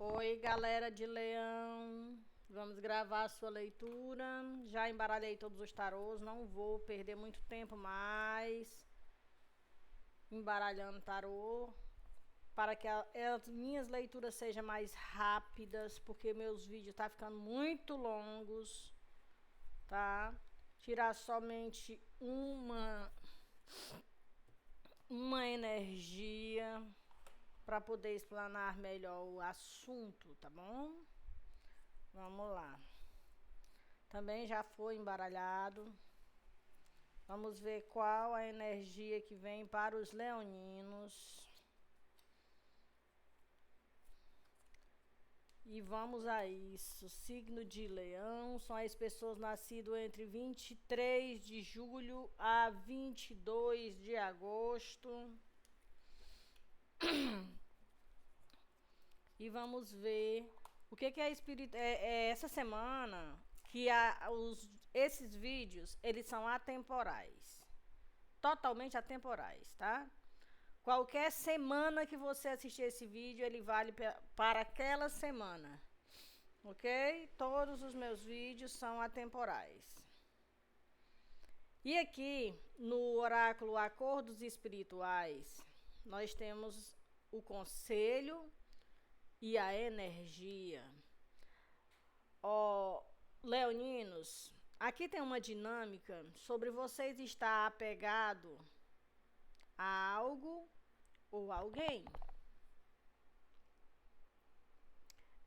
Oi, galera de Leão. Vamos gravar a sua leitura. Já embaralhei todos os tarôs, não vou perder muito tempo mais embaralhando tarô para que as minhas leituras sejam mais rápidas, porque meus vídeos tá ficando muito longos, tá? Tirar somente uma energia para poder explanar melhor o assunto, tá bom? Vamos lá. Também já foi embaralhado. Vamos ver qual a energia que vem para os leoninos. E vamos a isso. Signo de Leão são as pessoas nascidas entre 23 de julho a 22 de agosto. E vamos ver o que é espírito. Essa semana que esses vídeos eles são atemporais, totalmente atemporais, tá? Qualquer semana que você assistir esse vídeo, ele vale para aquela semana, ok? Todos os meus vídeos são atemporais. E aqui no oráculo Acordos Espirituais, nós temos o conselho e a energia. Ó, leoninos, aqui tem uma dinâmica sobre vocês estar apegado a algo ou alguém.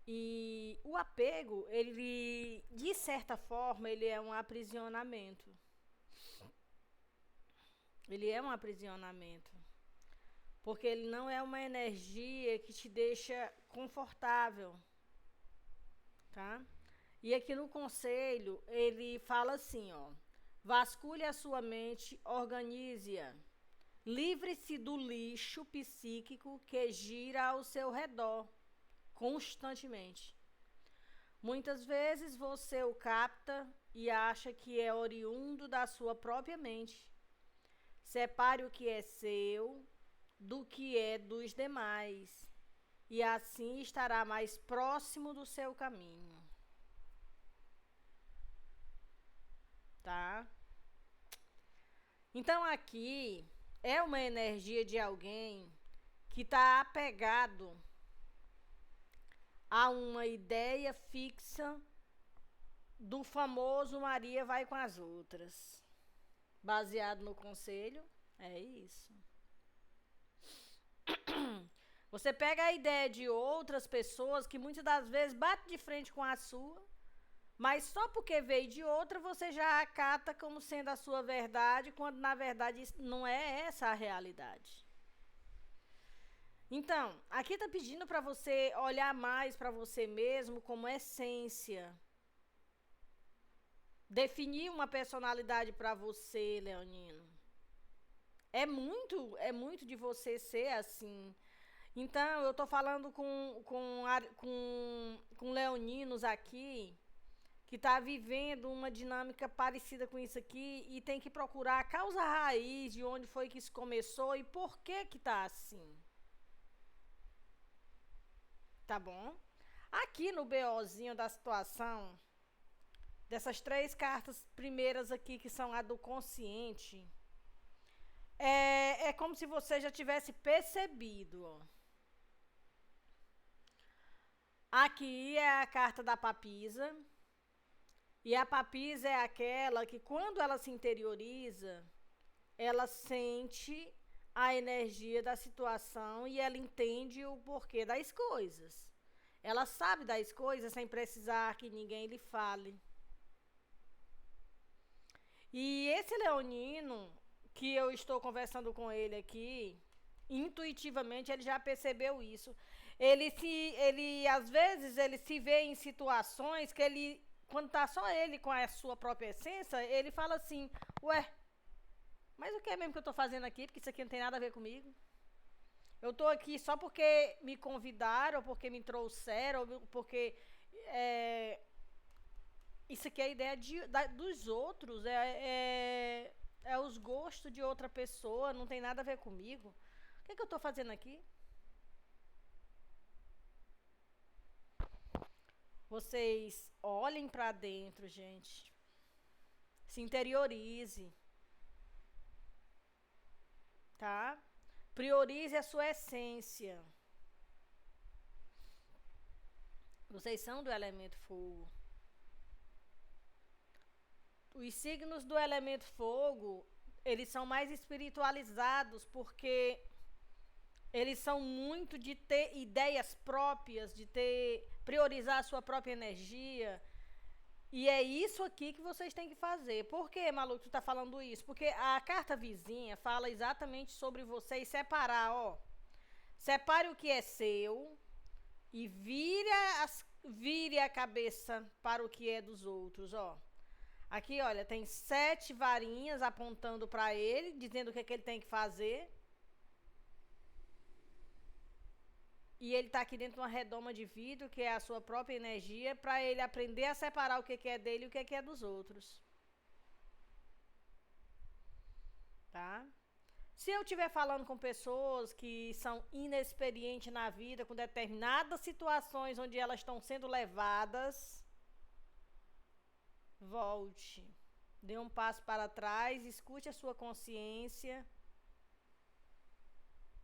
E o apego, ele, de certa forma, ele é um aprisionamento. Ele é um aprisionamento. Porque ele não é uma energia que te deixa confortável, tá? E aqui no conselho, ele fala assim, ó: vasculhe a sua mente, organize-a. Livre-se do lixo psíquico que gira ao seu redor constantemente. Muitas vezes você o capta e acha que é oriundo da sua própria mente. Separe o que é seu do que é dos demais, e assim estará mais próximo do seu caminho. Tá? Então aqui é uma energia de alguém que está apegado a uma ideia fixa do famoso Maria vai com as outras. Baseado no conselho, é isso. Você pega a ideia de outras pessoas que muitas das vezes bate de frente com a sua, mas só porque veio de outra você já acata como sendo a sua verdade, quando na verdade não é essa a realidade. Então, aqui está pedindo para você olhar mais para você mesmo como essência. Definir uma personalidade para você, leonino. É muito de você ser assim. Então, eu tô falando com leoninos aqui que tá vivendo uma dinâmica parecida com isso aqui e tem que procurar a causa raiz de onde foi que isso começou e por que que tá assim. Tá bom? Aqui no BOzinho da situação, dessas 3 cartas primeiras aqui, que são a do consciente, é como se você já tivesse percebido, ó. Aqui é a carta da papisa. E a papisa é aquela que, quando ela se interioriza, ela sente a energia da situação e ela entende o porquê das coisas. Ela sabe das coisas sem precisar que ninguém lhe fale. E esse leonino, que eu estou conversando com ele aqui, intuitivamente ele já percebeu isso. Ele às vezes ele se vê em situações que ele, quando tá só ele com a sua própria essência, ele fala assim: ué, mas o que é mesmo que eu tô fazendo aqui? Porque isso aqui não tem nada a ver comigo. Eu tô aqui só porque me convidaram, ou porque me trouxeram, ou porque isso aqui é a ideia dos outros, é os gostos de outra pessoa, não tem nada a ver comigo. O que é que eu tô fazendo aqui? vocês olhem para dentro, gente. Se interiorize, tá? Priorize a sua essência. Vocês são do elemento fogo. Os signos do elemento fogo, eles são mais espiritualizados porque eles são muito de ter ideias próprias, de priorizar a sua própria energia. E é isso aqui que vocês têm que fazer. Por que, Malu, tu tá falando isso? Porque a carta vizinha fala exatamente sobre vocês separar, ó. Separe o que é seu e vire a cabeça para o que é dos outros, ó. Aqui, olha, tem 7 varinhas apontando para ele, dizendo o que, é que ele tem que fazer. E ele está aqui dentro de uma redoma de vidro, que é a sua própria energia, para ele aprender a separar o que, é dele e o que, é dos outros. Tá? Se eu estiver falando com pessoas que são inexperientes na vida, com determinadas situações onde elas estão sendo levadas, volte. Dê um passo para trás, escute a sua consciência,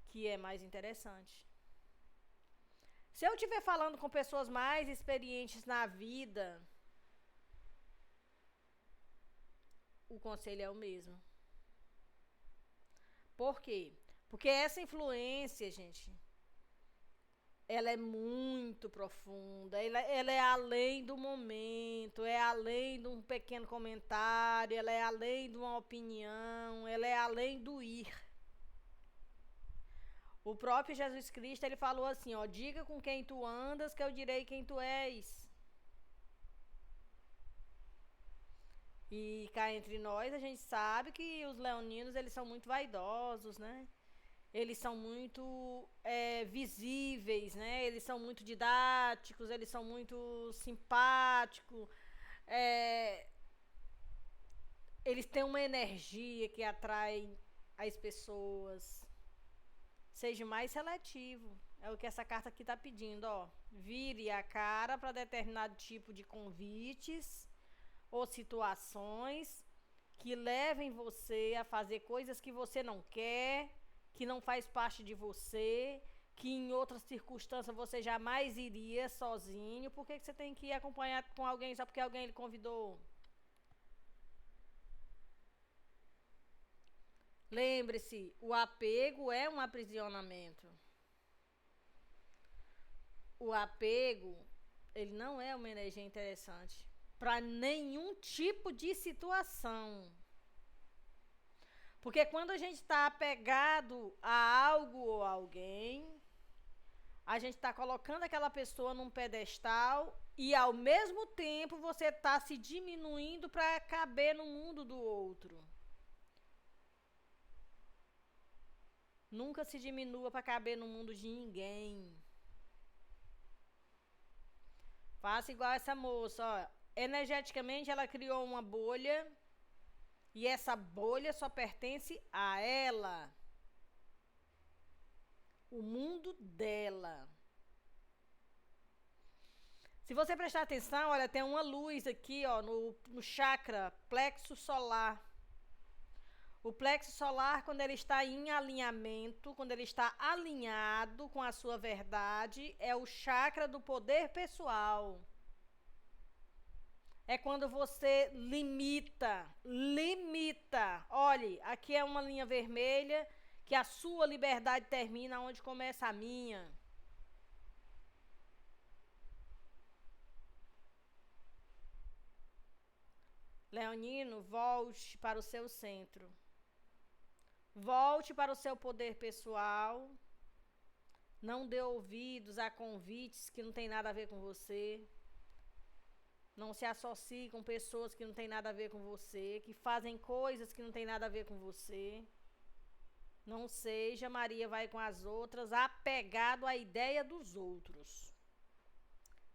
que é mais interessante. Se eu estiver falando com pessoas mais experientes na vida, o conselho é o mesmo. Por quê? Porque essa influência, gente, ela é muito profunda, ela é além do momento, é além de um pequeno comentário, ela é além de uma opinião, ela é além do ir. O próprio Jesus Cristo, ele falou assim, ó, diga com quem tu andas que eu direi quem tu és. E cá entre nós, a gente sabe que os leoninos, eles são muito vaidosos, né? Eles são muito visíveis, né? Eles são muito didáticos, eles são muito simpáticos. Eles têm uma energia que atrai as pessoas. Seja mais seletivo. É o que essa carta aqui está pedindo, ó. Vire a cara para determinado tipo de convites ou situações que levem você a fazer coisas que você não quer, que não faz parte de você, que em outras circunstâncias você jamais iria sozinho. Por que você tem que ir acompanhado com alguém só porque alguém lhe convidou? Lembre-se, o apego é um aprisionamento. O apego, ele não é uma energia interessante para nenhum tipo de situação. Porque quando a gente está apegado a algo ou alguém, a gente está colocando aquela pessoa num pedestal e ao mesmo tempo você está se diminuindo para caber no mundo do outro. Nunca se diminua para caber no mundo de ninguém. Faça igual essa moça, ó. Energeticamente ela criou uma bolha e essa bolha só pertence a ela. O mundo dela. Se você prestar atenção, olha, tem uma luz aqui, ó, no chakra plexo solar. O plexo solar, quando ele está em alinhamento, quando ele está alinhado com a sua verdade, é o chakra do poder pessoal. É quando você limita. Olhe, aqui é uma linha vermelha, que a sua liberdade termina onde começa a minha. Leonino, volte para o seu centro. Volte para o seu poder pessoal. Não dê ouvidos a convites que não tem nada a ver com você. Não se associe com pessoas que não tem nada a ver com você, que fazem coisas que não tem nada a ver com você. Não seja, Maria vai com as outras, apegado à ideia dos outros.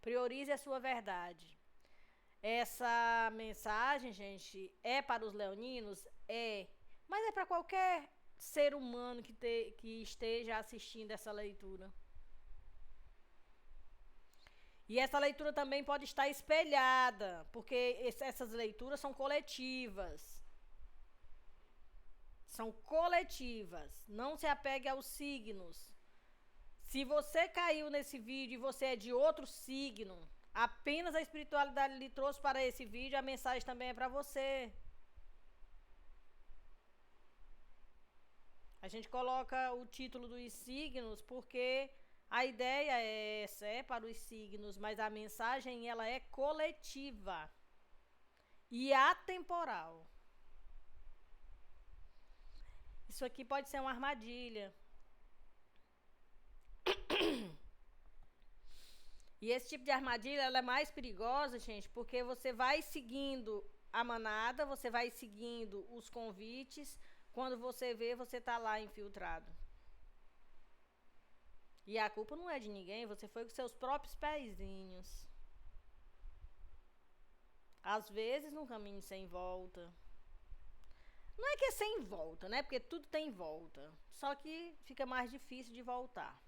Priorize a sua verdade. Essa mensagem, gente, é para os leoninos? É. Mas é para qualquer ser humano que esteja assistindo essa leitura. E essa leitura também pode estar espelhada, porque essas leituras são coletivas. São coletivas. Não se apegue aos signos. Se você caiu nesse vídeo e você é de outro signo, apenas a espiritualidade lhe trouxe para esse vídeo, a mensagem também é para você. A gente coloca o título dos signos porque a ideia é essa, é para os signos, mas a mensagem ela é coletiva e atemporal. Isso aqui pode ser uma armadilha. E esse tipo de armadilha ela é mais perigosa, gente, porque você vai seguindo a manada, você vai seguindo os convites, quando você vê, você tá lá infiltrado. E a culpa não é de ninguém, você foi com seus próprios pezinhos. Às vezes num caminho sem volta. Não é que é sem volta, né? Porque tudo tem volta. Só que fica mais difícil de voltar.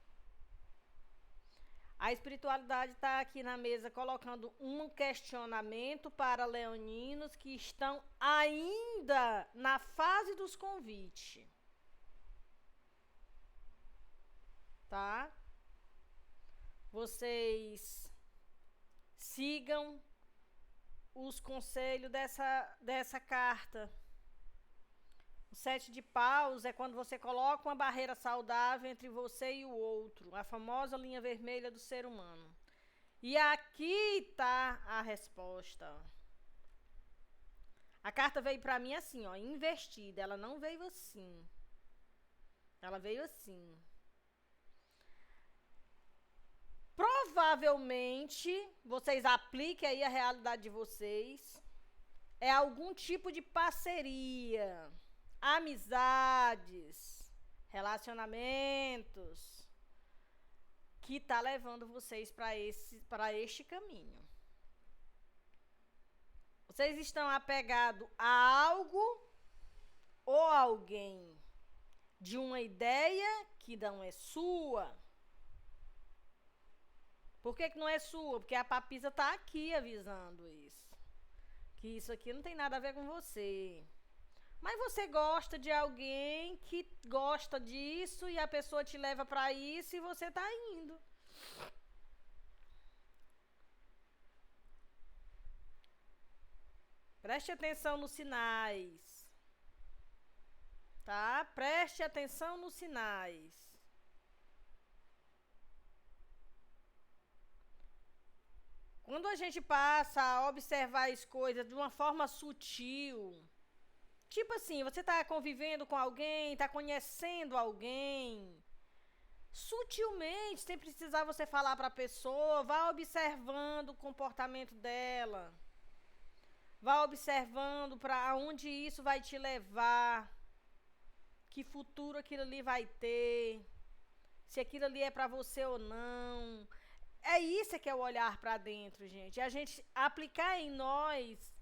A espiritualidade está aqui na mesa colocando um questionamento para leoninos que estão ainda na fase dos convites. Tá? Vocês sigam os conselhos dessa carta. O 7 de paus é quando você coloca uma barreira saudável entre você e o outro, a famosa linha vermelha do ser humano. E aqui está a resposta. A carta veio para mim assim, ó, invertida, ela não veio assim. Ela veio assim. Provavelmente, vocês apliquem aí a realidade de vocês. É algum tipo de parceria, amizades, relacionamentos que tá levando vocês para este caminho. Vocês estão apegados a algo ou alguém de uma ideia que não é sua. Por que não é sua? Porque a papisa tá aqui avisando isso. Que isso aqui não tem nada a ver com você. Mas você gosta de alguém que gosta disso e a pessoa te leva para isso e você tá indo. Preste atenção nos sinais. Tá? Preste atenção nos sinais. Quando a gente passa a observar as coisas de uma forma sutil, tipo assim, você tá convivendo com alguém, tá conhecendo alguém, sutilmente, sem precisar você falar para a pessoa, vá observando o comportamento dela. Vá observando para onde isso vai te levar, que futuro aquilo ali vai ter, se aquilo ali é para você ou não. É isso que é o olhar para dentro, gente. É a gente aplicar em nós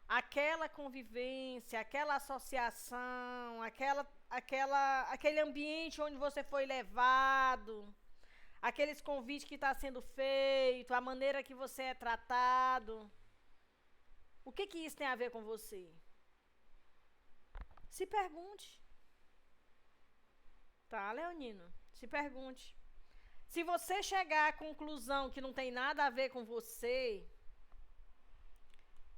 aquela convivência, aquela associação, aquele ambiente onde você foi levado, aqueles convites que está sendo feito, a maneira que você é tratado. O que isso tem a ver com você? Se pergunte. Tá, Leonino? Se pergunte. Se você chegar à conclusão que não tem nada a ver com você,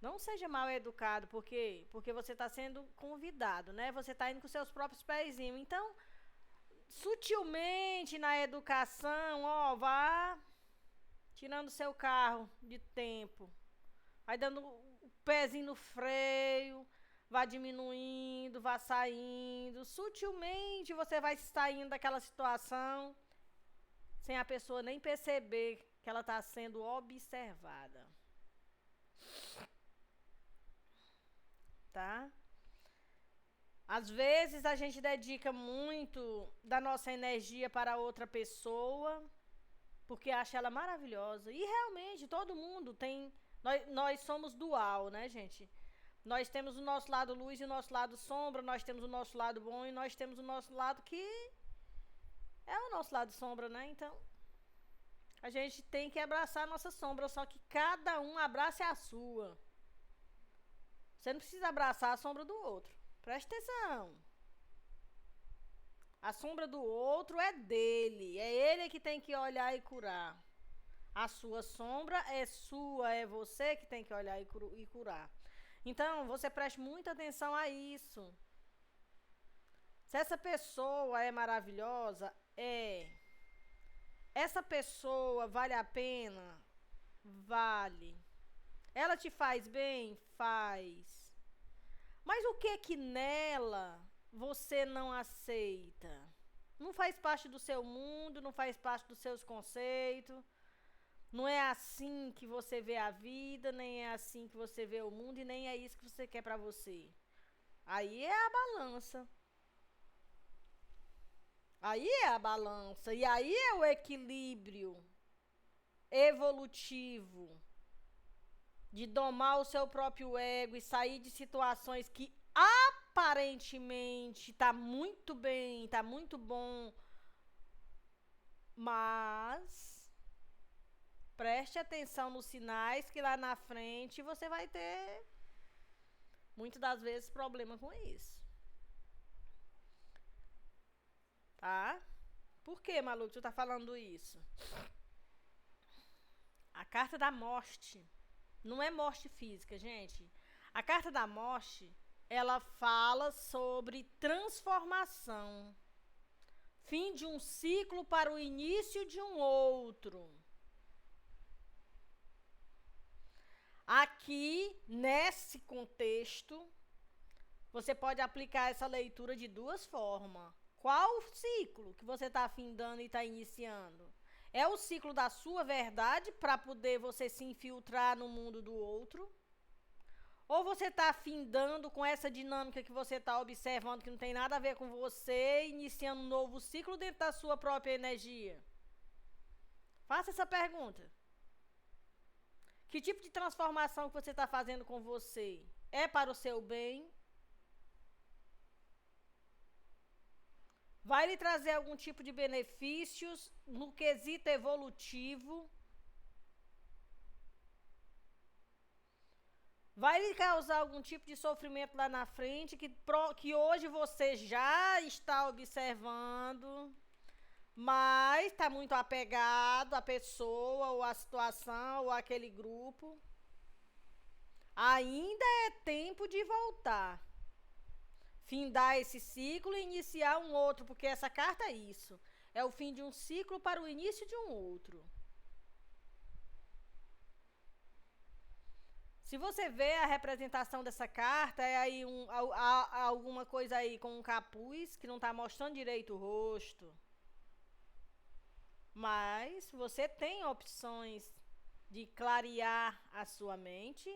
não seja mal educado, porque você está sendo convidado, né? Você está indo com seus próprios pezinhos. Então, sutilmente na educação, ó, vá tirando seu carro de tempo, vai dando o pezinho no freio, vá diminuindo, vá saindo. Sutilmente você vai saindo daquela situação sem a pessoa nem perceber que ela está sendo observada. Tá? Às vezes a gente dedica muito da nossa energia para outra pessoa, porque acha ela maravilhosa. E realmente todo mundo tem. Nós somos dual, né, gente? Nós temos o nosso lado luz e o nosso lado sombra, nós temos o nosso lado bom e nós temos o nosso lado que é o nosso lado sombra, né? Então, A gente tem que abraçar a nossa sombra, só que cada um abrace a sua. Você não precisa abraçar a sombra do outro. Preste atenção. A sombra do outro é dele. É ele que tem que olhar e curar. A sua sombra é sua, é você que tem que olhar e curar. Então, você preste muita atenção a isso. Se essa pessoa é maravilhosa, é. Essa pessoa vale a pena? Vale. Ela te faz bem? Faz. Mas o que nela você não aceita? Não faz parte do seu mundo, não faz parte dos seus conceitos. Não é assim que você vê a vida, nem é assim que você vê o mundo e nem é isso que você quer pra você. Aí é a balança. Aí é a balança. E aí é o equilíbrio evolutivo de domar o seu próprio ego e sair de situações que aparentemente tá muito bem, tá muito bom, mas preste atenção nos sinais que lá na frente você vai ter, muitas das vezes, problema com isso. Tá? Por que, maluco, tu tá falando isso? A carta da morte não é morte física, gente. A carta da morte, ela fala sobre transformação. Fim de um ciclo para o início de um outro. Aqui, nesse contexto, você pode aplicar essa leitura de duas formas. Qual o ciclo que você está findando e está iniciando? É o ciclo da sua verdade para poder você se infiltrar no mundo do outro? Ou você está findando com essa dinâmica que você está observando que não tem nada a ver com você, iniciando um novo ciclo dentro da sua própria energia? Faça essa pergunta. Que tipo de transformação que você está fazendo com você? É para o seu bem? Vai lhe trazer algum tipo de benefícios no quesito evolutivo? Vai lhe causar algum tipo de sofrimento lá na frente que hoje você já está observando, mas está muito apegado à pessoa, ou à situação, ou àquele grupo? Ainda é tempo de voltar. Findar esse ciclo e iniciar um outro, porque essa carta é isso. É o fim de um ciclo para o início de um outro. Se você vê a representação dessa carta, é aí alguma coisa aí com um capuz que não está mostrando direito o rosto. Mas você tem opções de clarear a sua mente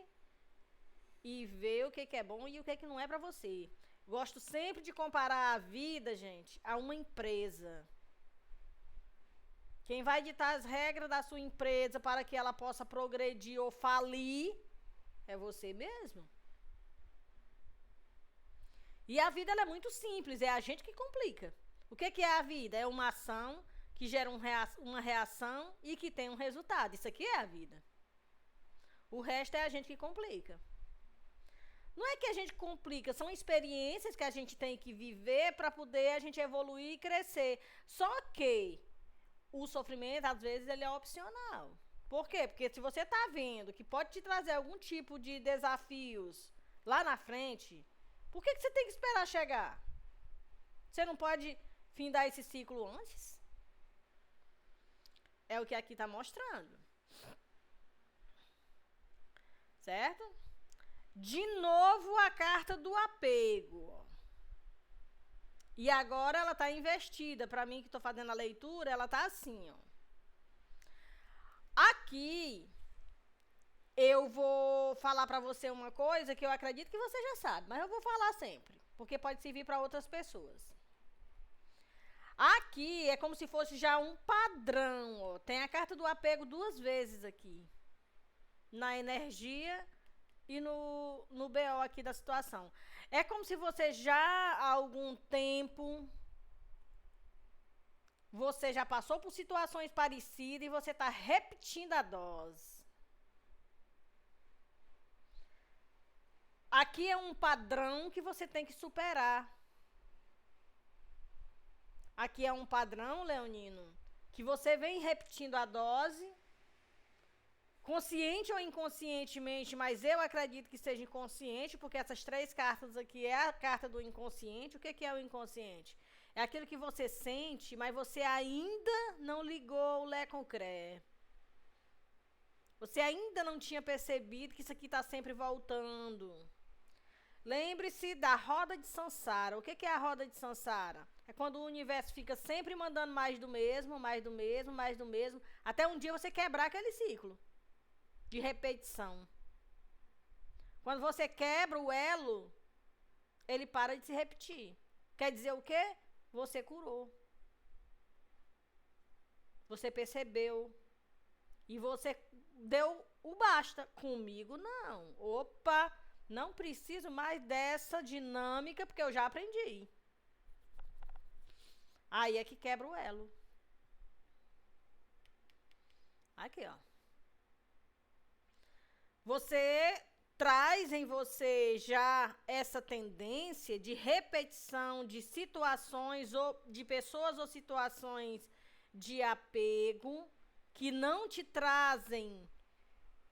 e ver o que é bom e o que não é para você. Gosto sempre de comparar a vida, gente, a uma empresa. Quem vai ditar as regras da sua empresa para que ela possa progredir ou falir é você mesmo. E a vida ela é muito simples, é a gente que complica. O que é a vida? É uma ação que gera uma reação e que tem um resultado. Isso aqui é a vida. O resto é a gente que complica. Não é que a gente complica, são experiências que a gente tem que viver para poder a gente evoluir e crescer. Só que o sofrimento, às vezes, ele é opcional. Por quê? Porque se você está vendo que pode te trazer algum tipo de desafios lá na frente, por que você tem que esperar chegar? Você não pode findar esse ciclo antes? É o que aqui está mostrando. Certo? De novo a carta do apego. E agora ela está investida. Para mim que estou fazendo a leitura, ela está assim, ó. Aqui eu vou falar para você uma coisa que eu acredito que você já sabe, mas eu vou falar sempre, porque pode servir para outras pessoas. Aqui é como se fosse já um padrão, ó. Tem a carta do apego duas vezes aqui. Na energia e no BO aqui da situação. É como se você já há algum tempo você já passou por situações parecidas e você está repetindo a dose. Aqui é um padrão que você tem que superar. Aqui é um padrão, leonino, que você vem repetindo a dose, consciente ou inconscientemente, mas eu acredito que seja inconsciente, porque essas 3 cartas aqui é a carta do inconsciente. O que é o inconsciente? É aquilo que você sente, mas você ainda não ligou o Lé com o Cré. Você ainda não tinha percebido que isso aqui está sempre voltando. Lembre-se da roda de Sansara. O que é a roda de Sansara? É quando o universo fica sempre mandando mais do mesmo, mais do mesmo, mais do mesmo, até um dia você quebrar aquele ciclo de repetição. Quando você quebra o elo, ele para de se repetir. Quer dizer o quê? Você curou. Você percebeu. E você deu o basta. Comigo não. Opa, não preciso mais dessa dinâmica porque eu já aprendi. Aí é que quebra o elo. Aqui, ó. Você traz em você já essa tendência de repetição de situações ou de pessoas ou situações de apego que não te trazem,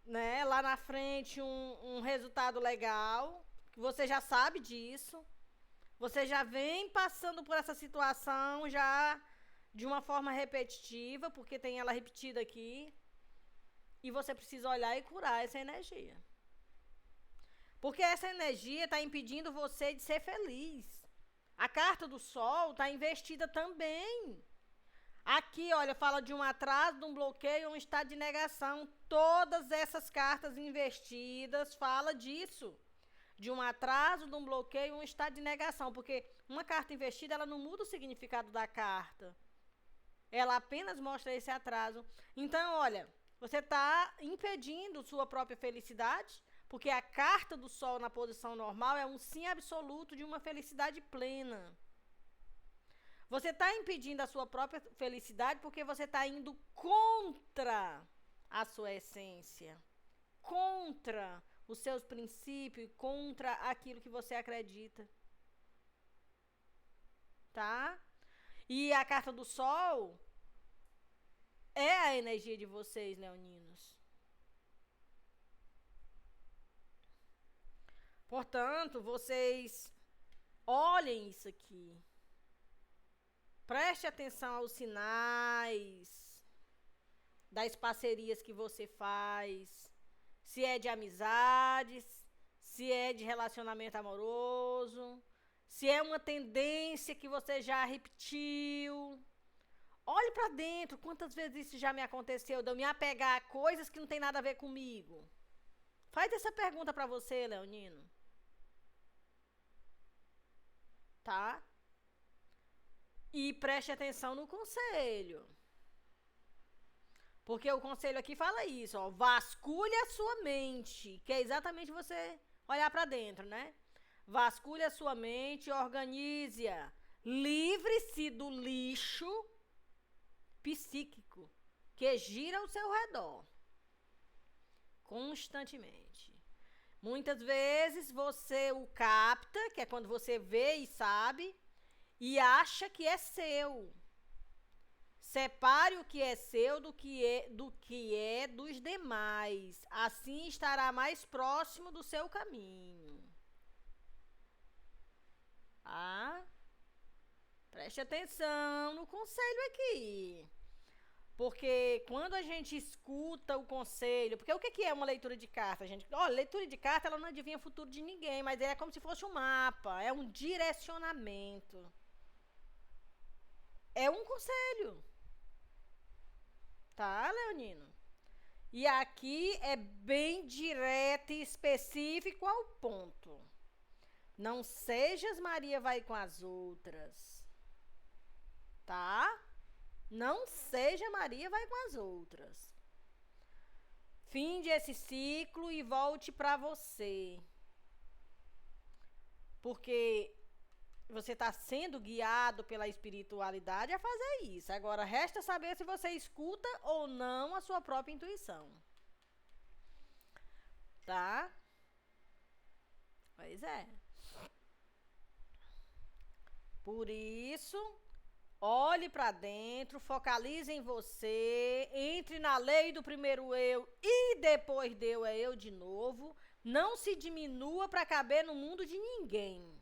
né, lá na frente um resultado legal. Você já sabe disso. Você já vem passando por essa situação já de uma forma repetitiva, porque tem ela repetida aqui. E você precisa olhar e curar essa energia. Porque essa energia está impedindo você de ser feliz. A carta do Sol está investida também. Aqui, olha, fala de um atraso, de um bloqueio, um estado de negação. Todas essas cartas investidas falam disso. De um atraso, de um bloqueio, um estado de negação. Porque uma carta investida, ela não muda o significado da carta. Ela apenas mostra esse atraso. Então, olha, você está impedindo sua própria felicidade, porque a carta do Sol na posição normal é um sim absoluto de uma felicidade plena. Você está impedindo a sua própria felicidade porque você está indo contra a sua essência, contra os seus princípios, contra aquilo que você acredita. Tá? E a carta do Sol é a energia de vocês, leoninos. Portanto, vocês olhem isso aqui. Preste atenção aos sinais das parcerias que você faz. Se é de amizades, se é de relacionamento amoroso, se é uma tendência que você já repetiu. Olhe para dentro, quantas vezes isso já me aconteceu, de eu me apegar a coisas que não tem nada a ver comigo. Faz essa pergunta para você, leonino. Tá? E preste atenção no conselho. Porque o conselho aqui fala isso, ó. Vasculhe a sua mente, que é exatamente você olhar para dentro, né? Vasculhe a sua mente, organize-a. Livre-se do lixo psíquico que gira ao seu redor constantemente. Muitas vezes você o capta, que é quando você vê e sabe, e acha que é seu. Separe o que é seu do que é dos demais. Assim estará mais próximo do seu caminho. Ah, preste atenção no conselho aqui. Porque quando a gente escuta o conselho... Porque o que é uma leitura de carta, gente? Olha, leitura de carta, ela não adivinha o futuro de ninguém, mas é como se fosse um mapa, é um direcionamento. É um conselho. Tá, leonino? E aqui é bem direto e específico ao ponto. Não sejas Maria vai com as outras. Tá? Não seja Maria vai com as outras. Finde esse ciclo e volte para você. Porque você está sendo guiado pela espiritualidade a fazer isso. Agora, resta saber se você escuta ou não a sua própria intuição. Tá? Pois é. Por isso, olhe para dentro, focalize em você, entre na lei do primeiro eu e depois de eu é eu de novo. Não se diminua para caber no mundo de ninguém.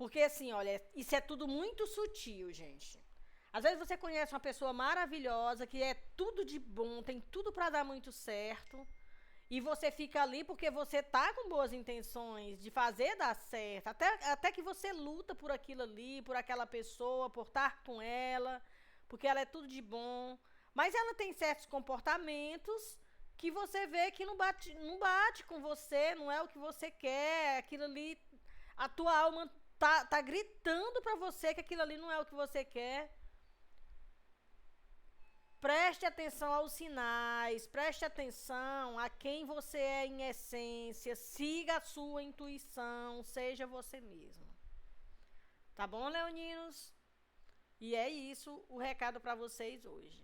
Porque assim, olha, isso é tudo muito sutil, gente. Às vezes você conhece uma pessoa maravilhosa, que é tudo de bom, tem tudo para dar muito certo, e você fica ali porque você tá com boas intenções de fazer dar certo, até que você luta por aquilo ali, por aquela pessoa, por estar com ela, porque ela é tudo de bom, mas ela tem certos comportamentos que você vê que não bate com você, não é o que você quer, aquilo ali, a tua alma tá gritando pra você que aquilo ali não é o que você quer. Preste atenção aos sinais, preste atenção a quem você é em essência, siga a sua intuição, seja você mesmo. Tá bom, leoninos? E é isso o recado para vocês hoje.